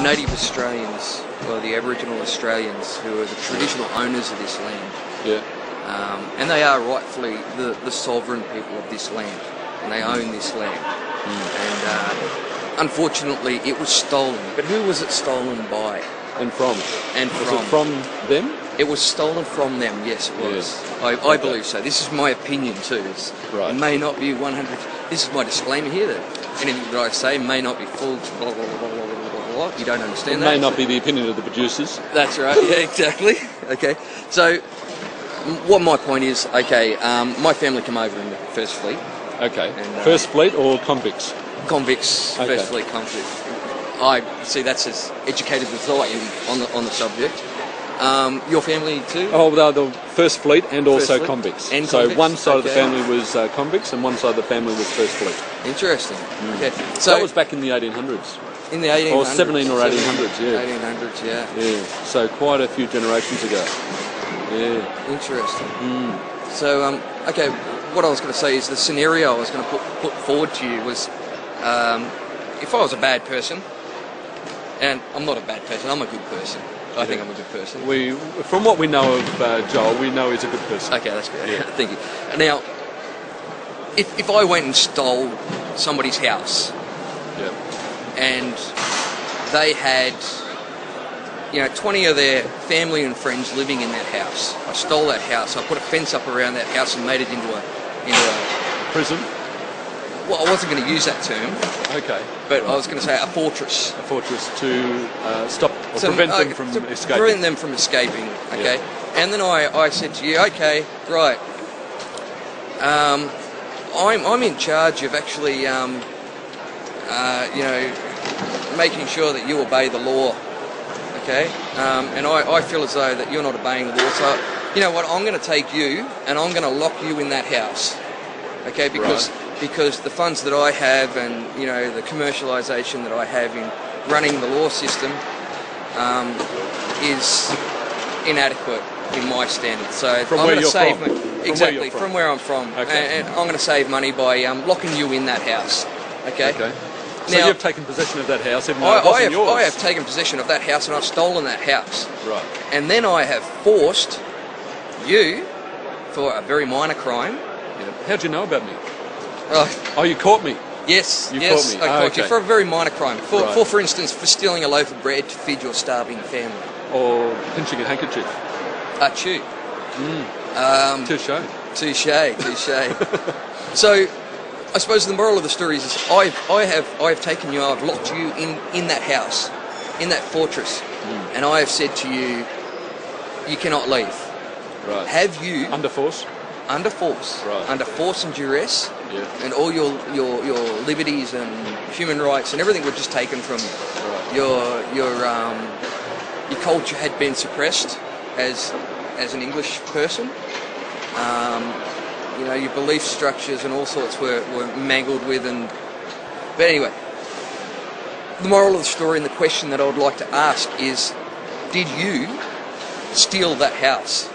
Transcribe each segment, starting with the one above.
native Australians, well, the Aboriginal Australians, who are the traditional owners of this land. Yeah. And they are rightfully the sovereign people of this land, and they own this land. And unfortunately, it was stolen. But who was it stolen by? And from? And was it from them? It was stolen from them, yes, it was. Yes. I believe so. This is my opinion too. Right. It may not be 100. This is my disclaimer here that anything that I say may not be full. Blah, blah, blah, blah, blah, blah, blah. You don't understand that. It may not be the opinion of the producers. That's right. Yeah, exactly. Okay. So, what my point is, okay, my family come over in the First Fleet. Okay. And, First Fleet or convicts? Convicts. Okay. First Fleet convicts. I see. That's as educated as I am on the subject. Your family too? Oh, the First Fleet and also Fleet. convicts. And so convicts? one side of the Okay. family was convicts and one side of the family was First Fleet. Interesting. Okay. So That was back in the 1800s. in the 1800s. Or 17 or 1800s, yeah. 1800s, yeah. Yeah, so quite a few generations ago. Yeah. Interesting. So, okay, what I was going to say is the scenario I was going to put forward to you was, if I was a bad person, and I'm not a bad person, I'm a good person. I think I'm a good person. From what we know of Joel, we know he's a good person. Okay, that's good. Yeah. Thank you. Now, if I went and stole somebody's house, Yeah. and they had, 20 of their family and friends living in that house. I stole that house. I put a fence up around that house and made it into a Prison? well, I wasn't going to use that term, Okay. but I was going to say a fortress. A fortress to stop or So, prevent them from to escaping. Prevent them from escaping, okay? And then I said to you, okay, right. I'm in charge of actually, making sure that you obey the law, okay? And I feel as though that you're not obeying the law. So, you know what? I'm going to take you and I'm going to lock you in that house, okay? Because the funds that I have and the commercialisation that I have in running the law system is inadequate in my standards. So From I'm where going to you're save from? money. Exactly, from where I'm from. Okay. And I'm going to save money by locking you in that house. Okay. Okay. So Now, you've taken possession of that house, even though it wasn't yours. I have taken possession of that house and I've stolen that house. Right. And then I have forced you for a very minor crime. Yeah. How'd you know about me? Oh, You caught me. yes, You yes, caught me. I caught you Okay. for a very minor crime. Right. For instance, for stealing a loaf of bread to feed your starving family. Or pinching a handkerchief. Achoo. Touche. So, I suppose the moral of the story is I have taken you, I've locked you in that house, in that fortress, and I have said to you, you cannot leave. Right. Have you Under force? under force, Right. under force and duress, Yeah. and all your liberties and human rights and everything were just taken from Right. your culture had been suppressed as an English person. Your belief structures and all sorts were mangled with. But anyway, the moral of the story and the question that I would like to ask is, did you steal that house?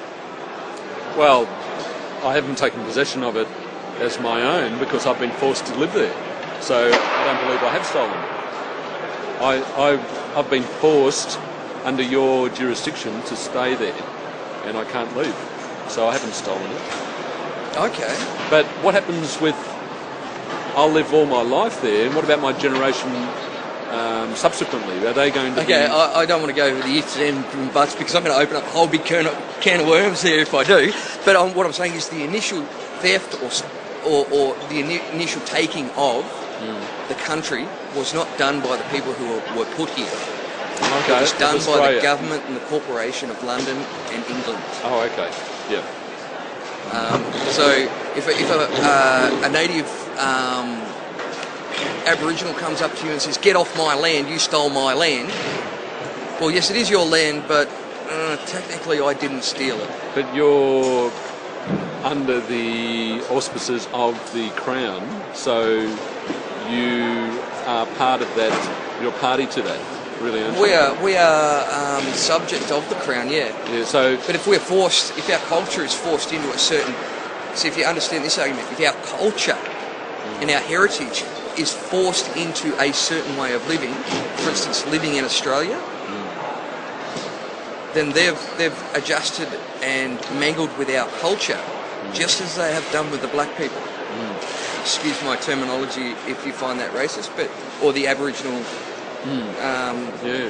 Well, I haven't taken possession of it as my own because I've been forced to live there. So I don't believe I have stolen it. I've been forced under your jurisdiction to stay there, and I can't leave. So I haven't stolen it. Okay. But what happens with, I'll live all my life there, and what about my generation subsequently? Are they going to Okay, be... I don't want to go over the ifs and buts because I'm going to open up a whole big can of worms there if I do. But what I'm saying is the initial theft or the initial taking of the country was not done by the people who were put here. Okay, It was done by Australia. the government and the Corporation of London and England. Oh, okay. Yeah. So if a native Aboriginal comes up to you and says, "Get off my land, you stole my land," well, yes, it is your land, but technically I didn't steal it. But you're under the auspices of the Crown, so you are part of that, you're party to that, really, aren't you? We are subject of the Crown, yeah. Yeah, so... But if our culture is forced into a certain... See, if you understand this argument, if our culture and our heritage is forced into a certain way of living, for instance, living in Australia, then they've adjusted and mangled with our culture, just as they have done with the black people. Excuse my terminology if you find that racist, or the Aboriginal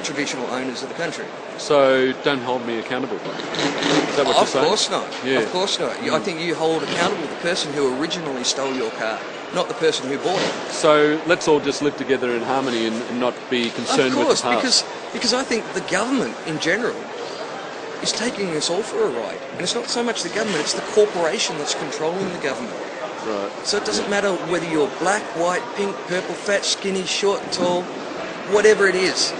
traditional owners of the country. So don't hold me accountable. Is that what you're saying? Of course not. Yeah. Of course not. I think you hold accountable the person who originally stole your car, not the person who bought it. So let's all just live together in harmony and not be concerned with the past. Because I think the government in general is taking us all for a ride. And it's not so much the government, it's the corporation that's controlling the government. Right. So it doesn't matter whether you're black, white, pink, purple, fat, skinny, short, tall, whatever it is.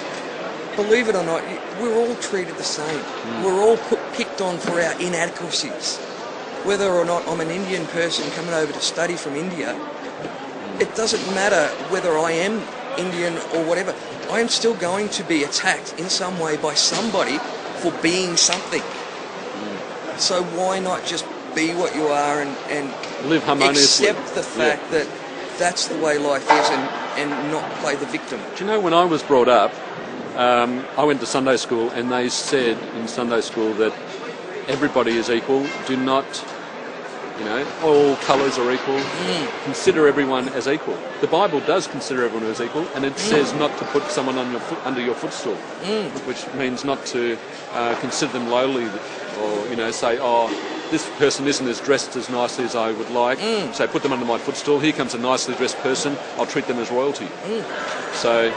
Believe it or not, we're all treated the same. We're all picked on for our inadequacies. Whether or not I'm an Indian person coming over to study from India, it doesn't matter whether I am Indian or whatever. I am still going to be attacked in some way by somebody for being something. So why not just be what you are and live harmoniously. Accept the fact that that's the way life is and not play the victim. Do you know, when I was brought up, I went to Sunday school, and they said in Sunday school that everybody is equal. Do not, all colours are equal. Consider everyone as equal. The Bible does consider everyone as equal, and it says not to put someone on under your footstool, which means not to consider them lowly, or say, oh, this person isn't as dressed as nicely as I would like, so put them under my footstool. Here comes a nicely dressed person, I'll treat them as royalty. So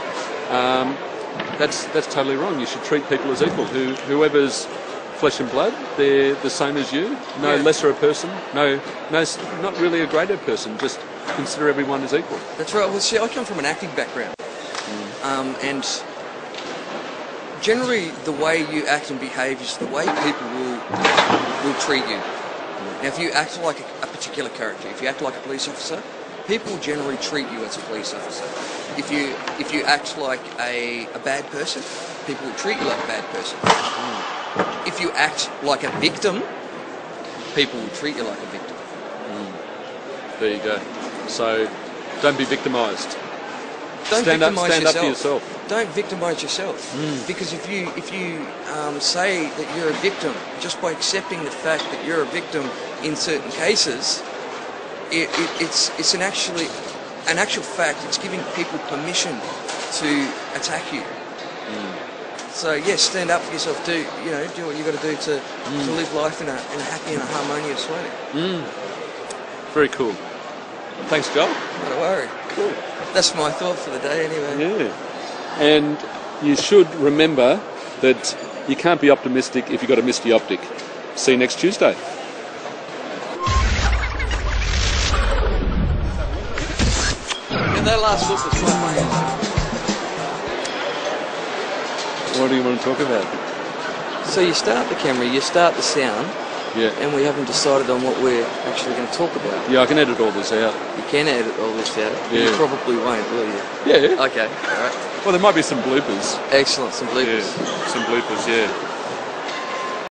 that's totally wrong. You should treat people as equal. Whoever's flesh and blood, they're the same as you. No lesser a person, no, not really a greater person. Just consider everyone as equal. That's right. Well, see, I come from an acting background, and generally the way you act and behave is the way people will treat you. Now, if you act like a particular character, if you act like a police officer, people generally treat you as a police officer. If you act like a bad person, people will treat you like a bad person. If you act like a victim, people will treat you like a victim. There you go. So don't be victimised. Stand up for yourself. Don't victimise yourself. Because if you say that you're a victim, just by accepting the fact that you're a victim in certain cases, it's an actual fact. It's giving people permission to attack you. So yes, stand up for yourself. Do what you got to do to live life in a happy and a harmonious way. Very cool. Thanks, Joel. Not a worry. Cool. That's my thought for the day, anyway. Yeah. And you should remember that you can't be optimistic if you've got a misty optic. See you next Tuesday. And that last look was quite funny. What do you want to talk about? So you start the camera, you start the sound, and we haven't decided on what we're actually going to talk about. Yeah, I can edit all this out. You can edit all this out. Yeah. You probably won't, will you? Yeah. Okay, all right. Well, there might be some bloopers. Excellent, some bloopers. Yeah, some bloopers, yeah.